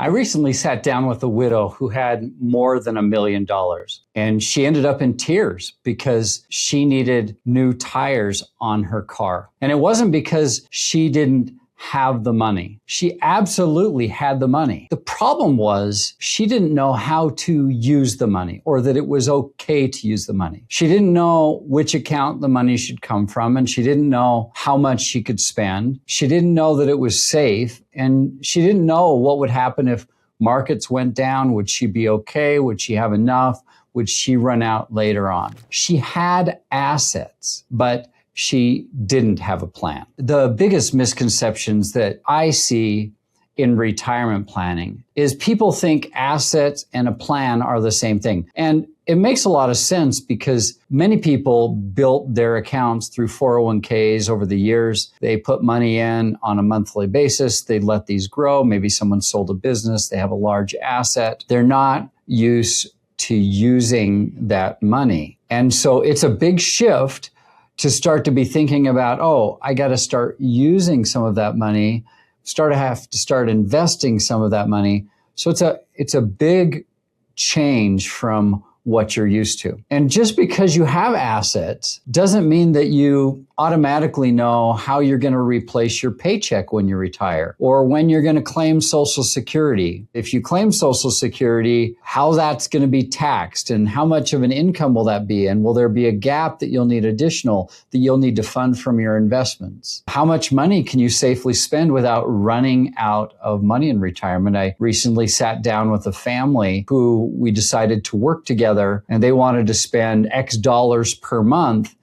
I recently sat down with a widow who had more than $1 million, and she ended up in tears because she needed new tires on her car. And it wasn't because she didn't have the money. She absolutely had the money. The problem was she didn't know how to use the money, or that it was okay to use the money. She didn't know which account the money should come from, and she didn't know how much she could spend. She didn't know that it was safe, and she didn't know what would happen if markets went down. Would she be okay? Would she have enough? Would she run out later on? She had assets, but she didn't have a plan. The biggest misconceptions that I see in retirement planning is people think assets and a plan are the same thing. And it makes a lot of sense because many people built their accounts through 401ks over the years. They put money in on a monthly basis. They let these grow. Maybe someone sold a business. They have a large asset. They're not used to using that money. And so it's a big shift to start to be thinking about, oh, I got to start using some of that money, have to start investing some of that money. So it's a big change from what you're used to. And just because you have assets doesn't mean that you automatically know how you're going to replace your paycheck when you retire or when you're going to claim Social Security. If you claim Social Security, how that's going to be taxed and how much of an income will that be? And will there be a gap that you'll need that you'll need to fund from your investments? How much money can you safely spend without running out of money in retirement? I recently sat down with a family who we decided to work together, and they wanted to spend X dollars per month.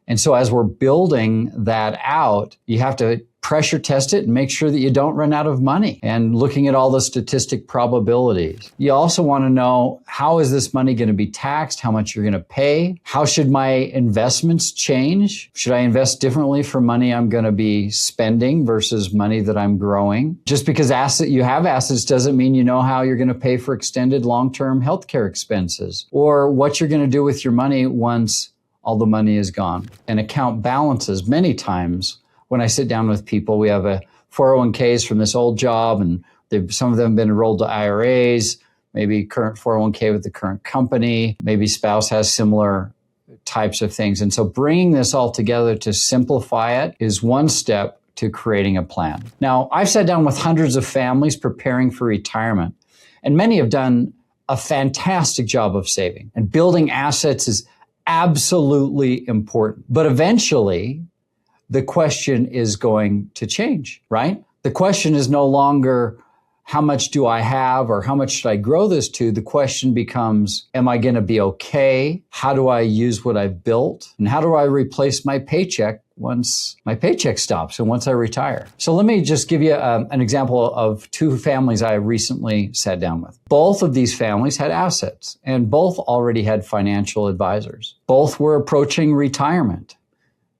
And so as we're building that out, you have to pressure test it and make sure that you don't run out of money and looking at all the statistic probabilities. You also want to know, how is this money going to be taxed? How much you're going to pay? How should my investments change? Should I invest differently for money I'm going to be spending versus money that I'm growing? Just because you have assets doesn't mean you know how you're going to pay for extended long-term healthcare expenses or what you're going to do with your money once all the money is gone. And account balances, many times, when I sit down with people, we have a 401ks from this old job, and some of them have been enrolled to IRAs, maybe current 401k with the current company, maybe spouse has similar types of things. And so bringing this all together to simplify it is one step to creating a plan. Now, I've sat down with hundreds of families preparing for retirement, and many have done a fantastic job of saving. And building assets is absolutely important. But eventually, the question is going to change, right? The question is no longer, how much do I have or how much should I grow this to? The question becomes, am I going to be okay? How do I use what I've built? And how do I replace my paycheck once my paycheck stops and once I retire? So let me just give you an example of two families I recently sat down with. Both of these families had assets, and both already had financial advisors. Both were approaching retirement.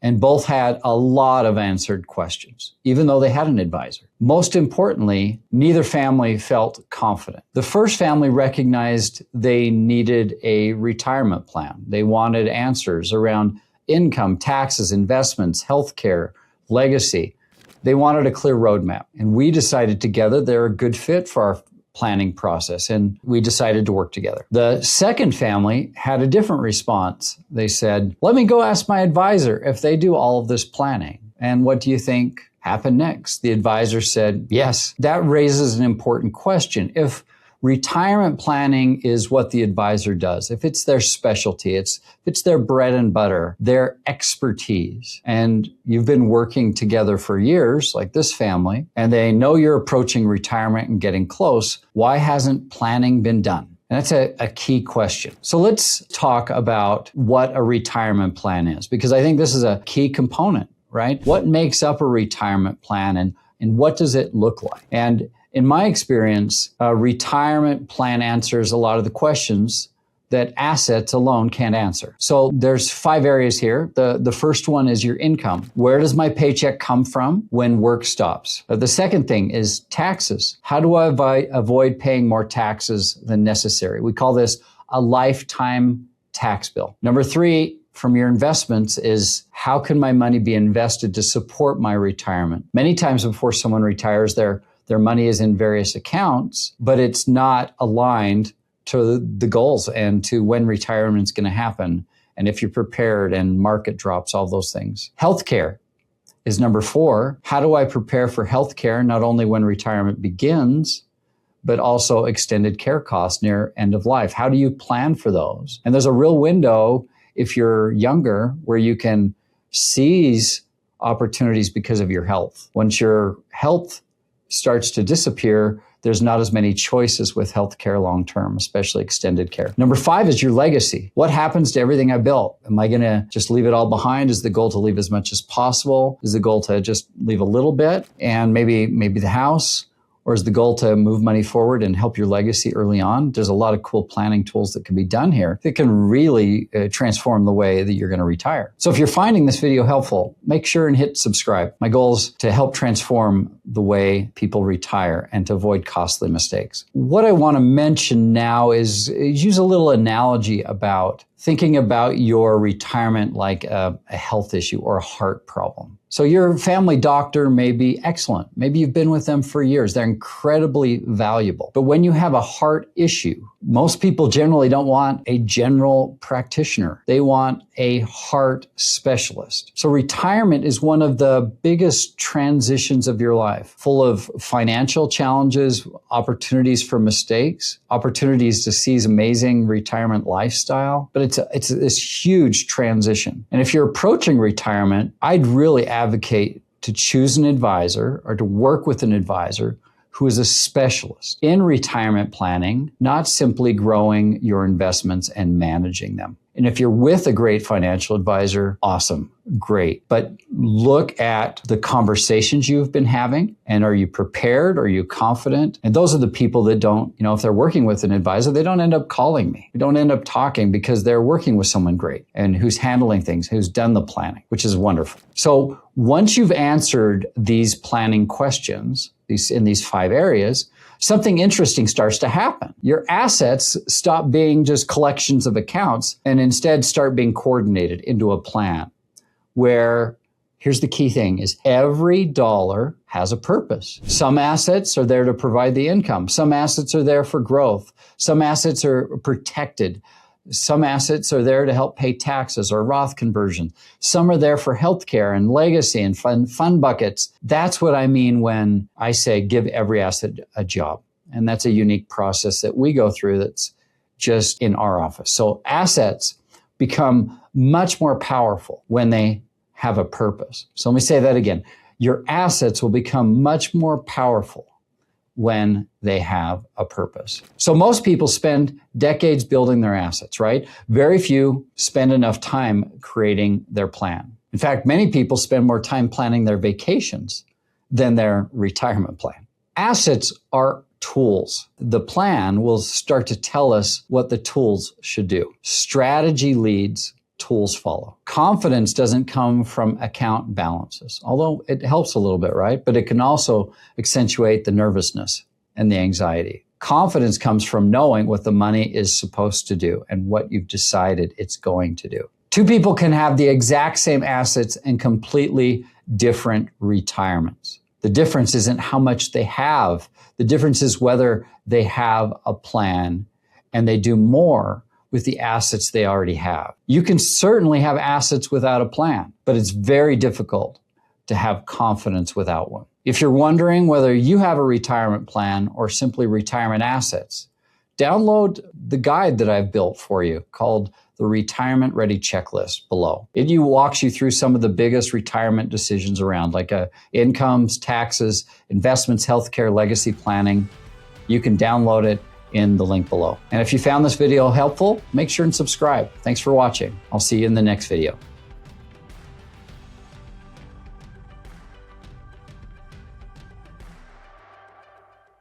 And both had a lot of answered questions, even though they had an advisor. Most importantly, neither family felt confident. The first family recognized they needed a retirement plan. They wanted answers around income, taxes, investments, healthcare, legacy. They wanted a clear roadmap. And we decided together they're a good fit for our planning process, and we decided to work together. The second family had a different response. They said, let me go ask my advisor if they do all of this planning. And what do you think happened next? The advisor said, yes. That raises an important question. If retirement planning is what the advisor does, if it's their specialty, if it's their bread and butter, their expertise, and you've been working together for years, like this family, and they know you're approaching retirement and getting close, why hasn't planning been done? And that's a key question. So let's talk about what a retirement plan is, because I think this is a key component, right? What makes up a retirement plan, and what does it look like? And in my experience, a retirement plan answers a lot of the questions that assets alone can't answer. So there's 5 areas here. The first one is your income. Where does my paycheck come from when work stops? The second thing is taxes. How do I avoid paying more taxes than necessary? We call this a lifetime tax bill. Number 3, from your investments is, how can my money be invested to support my retirement? Many times before someone retires, they're Their money is in various accounts, but it's not aligned to the goals and to when retirement's going to happen. And if you're prepared and market drops, all those things. Healthcare is number 4. How do I prepare for healthcare, not only when retirement begins, but also extended care costs near end of life? How do you plan for those? And there's a real window if you're younger where you can seize opportunities because of your health. Once your health starts to disappear, there's not as many choices with healthcare long-term, especially extended care. Number 5 is your legacy. What happens to everything I built? Am I going to just leave it all behind? Is the goal to leave as much as possible? Is the goal to just leave a little bit and maybe the house? Or is the goal to move money forward and help your legacy early on? There's a lot of cool planning tools that can be done here that can really transform the way that you're going to retire. So if you're finding this video helpful, make sure and hit subscribe. My goal is to help transform the way people retire and to avoid costly mistakes. What I want to mention now is use a little analogy about thinking about your retirement like a health issue or a heart problem. So your family doctor may be excellent. Maybe you've been with them for years. They're incredibly valuable. But when you have a heart issue, most people generally don't want a general practitioner. They want a heart specialist. So retirement is one of the biggest transitions of your life, full of financial challenges, opportunities for mistakes, opportunities to seize amazing retirement lifestyle. But it's this huge transition. And if you're approaching retirement, I'd really advocate to choose an advisor or to work with an advisor who is a specialist in retirement planning, not simply growing your investments and managing them. And if you're with a great financial advisor, awesome, great. But look at the conversations you've been having, and are you prepared? Are you confident? And those are the people that don't, if they're working with an advisor, they don't end up calling me. They don't end up talking because they're working with someone great and who's handling things, who's done the planning, which is wonderful. So once you've answered these planning questions, in these 5 areas, something interesting starts to happen. Your assets stop being just collections of accounts and instead start being coordinated into a plan where, here's the key thing, is every dollar has a purpose. Some assets are there to provide the income. Some assets are there for growth. Some assets are protected. Some assets are there to help pay taxes or Roth conversion. Some are there for healthcare and legacy and fund buckets. That's what I mean when I say give every asset a job. And that's a unique process that we go through that's just in our office. So assets become much more powerful when they have a purpose. So let me say that again. Your assets will become much more powerful when they have a purpose. So most people spend decades building their assets, right? Very few spend enough time creating their plan. In fact, many people spend more time planning their vacations than their retirement plan. Assets are tools. The plan will start to tell us what the tools should do. Strategy leads, tools follow. Confidence doesn't come from account balances, although it helps a little bit, right? But it can also accentuate the nervousness and the anxiety. Confidence comes from knowing what the money is supposed to do and what you've decided it's going to do. 2 people can have the exact same assets and completely different retirements. The difference isn't how much they have. The difference is whether they have a plan and they do more with the assets they already have. You can certainly have assets without a plan, but it's very difficult to have confidence without one. If you're wondering whether you have a retirement plan or simply retirement assets, download the guide that I've built for you called the Retirement Ready Checklist below. It walks you through some of the biggest retirement decisions around, like incomes, taxes, investments, healthcare, legacy planning. You can download it in the link below. And if you found this video helpful, make sure and subscribe. Thanks for watching. I'll see you in the next video.